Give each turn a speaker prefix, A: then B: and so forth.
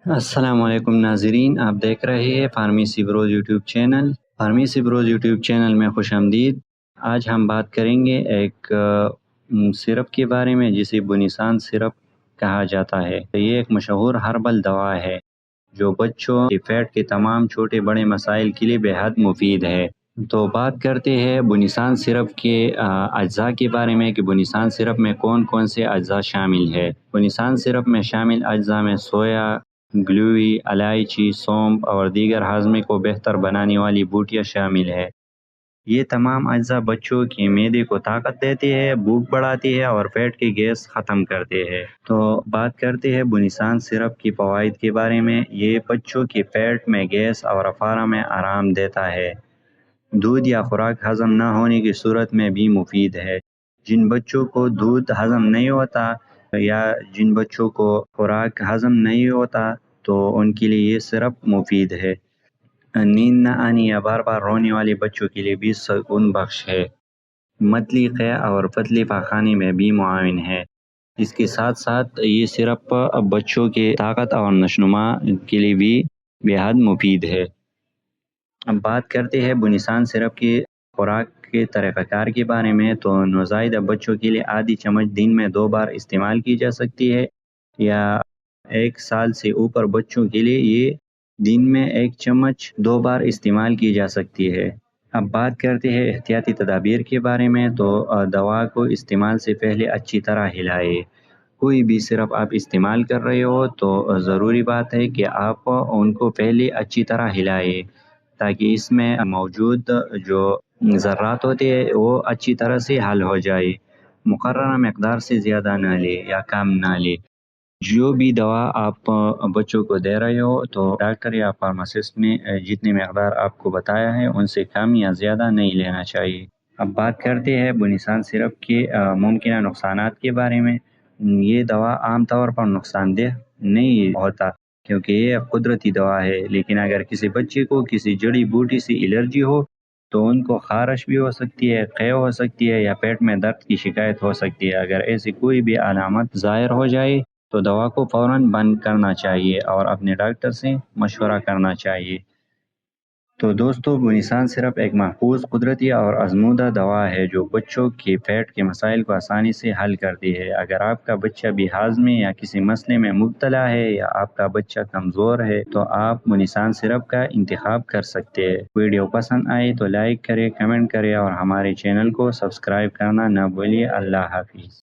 A: السلام علیکم ناظرین، آپ دیکھ رہے ہیں فارمیسی بروز یوٹیوب چینل۔ فارمیسی بروز یوٹیوب چینل میں خوش آمدید۔ آج ہم بات کریں گے ایک سرپ کے بارے میں جسے بنیسان سرپ کہا جاتا ہے۔ یہ ایک مشہور ہربل دوا ہے جو بچوں کے پیٹ کے تمام چھوٹے بڑے مسائل کے لیے بے حد مفید ہے۔ تو بات کرتے ہیں بنیسان سرپ کے اجزاء کے بارے میں کہ بنیسان سرپ میں کون کون سے اجزاء شامل ہے۔ بنیسان سرپ میں شامل اجزاء میں سویا، گلوئی، الائچی، سونف اور دیگر ہاضمے کو بہتر بنانے والی بوٹیاں شامل ہے۔ یہ تمام اجزاء بچوں کے معدے کو طاقت دیتے ہیں، بھوک بڑھاتی ہے اور پیٹ کی گیس ختم کرتے ہیں۔ تو بات کرتے ہیں بنیسان سرپ کی فوائد کے بارے میں۔ یہ بچوں کے پیٹ میں گیس اور افارہ میں آرام دیتا ہے۔ دودھ یا خوراک ہضم نہ ہونے کی صورت میں بھی مفید ہے۔ جن بچوں کو دودھ ہضم نہیں ہوتا یا جن بچوں کو خوراک ہضم نہیں ہوتا تو ان کے لیے یہ سرپ مفید ہے۔ نیند نہ آنے یا بار بار رونے والے بچوں کے لیے بھی سکون بخش ہے۔ متلی قے اور پتلی پاخانے میں بھی معاون ہے۔ اس کے ساتھ ساتھ یہ سرپ بچوں کے طاقت اور نشوونما کے لیے بھی بے حد مفید ہے۔ اب بات کرتے ہیں بنیسان سرپ کی خوراک کے طریقہ کار کے بارے میں۔ تو نوزائیدہ بچوں کے لیے آدھی چمچ دن میں 2 بار استعمال کی جا سکتی ہے، یا 1 سال سے اوپر بچوں کے لیے یہ دن میں 1 چمچ 2 بار استعمال کی جا سکتی ہے۔ اب بات کرتے ہیں احتیاطی تدابیر کے بارے میں۔ تو دوا کو استعمال سے پہلے اچھی طرح ہلائے۔ کوئی بھی سرپ آپ استعمال کر رہے ہو تو ضروری بات ہے کہ آپ ان کو پہلے اچھی طرح ہلائے تاکہ اس میں موجود جو ذرات ہوتے ہیں وہ اچھی طرح سے حل ہو جائے۔ مقررہ مقدار سے زیادہ نہ لے یا کم نہ لے۔ جو بھی دوا آپ بچوں کو دے رہے ہو تو ڈاکٹر یا فارماسسٹ نے جتنی مقدار آپ کو بتایا ہے ان سے کم یا زیادہ نہیں لینا چاہیے۔ اب بات کرتے ہیں بنیسان سرپ کے ممکنہ نقصانات کے بارے میں۔ یہ دوا عام طور پر نقصان دہ نہیں ہوتا کیونکہ یہ قدرتی دوا ہے، لیکن اگر کسی بچے کو کسی جڑی بوٹی سے الرجی ہو تو ان کو خارش بھی ہو سکتی ہے، قے ہو سکتی ہے یا پیٹ میں درد کی شکایت ہو سکتی ہے۔ اگر ایسی کوئی بھی علامت ظاہر ہو جائے تو دوا کو فوراً بند کرنا چاہیے اور اپنے ڈاکٹر سے مشورہ کرنا چاہیے۔ تو دوستو، بنیسان سرپ ایک محفوظ، قدرتی اور آزمودہ دوا ہے جو بچوں کے پیٹ کے مسائل کو آسانی سے حل کرتی ہے۔ اگر آپ کا بچہ بھی ہاضمے یا کسی مسئلے میں مبتلا ہے یا آپ کا بچہ کمزور ہے تو آپ بنیسان سرپ کا انتخاب کر سکتے ہیں۔ ویڈیو پسند آئے تو لائک کریں، کمنٹ کریں اور ہمارے چینل کو سبسکرائب کرنا نہ بھولیے۔ اللہ حافظ۔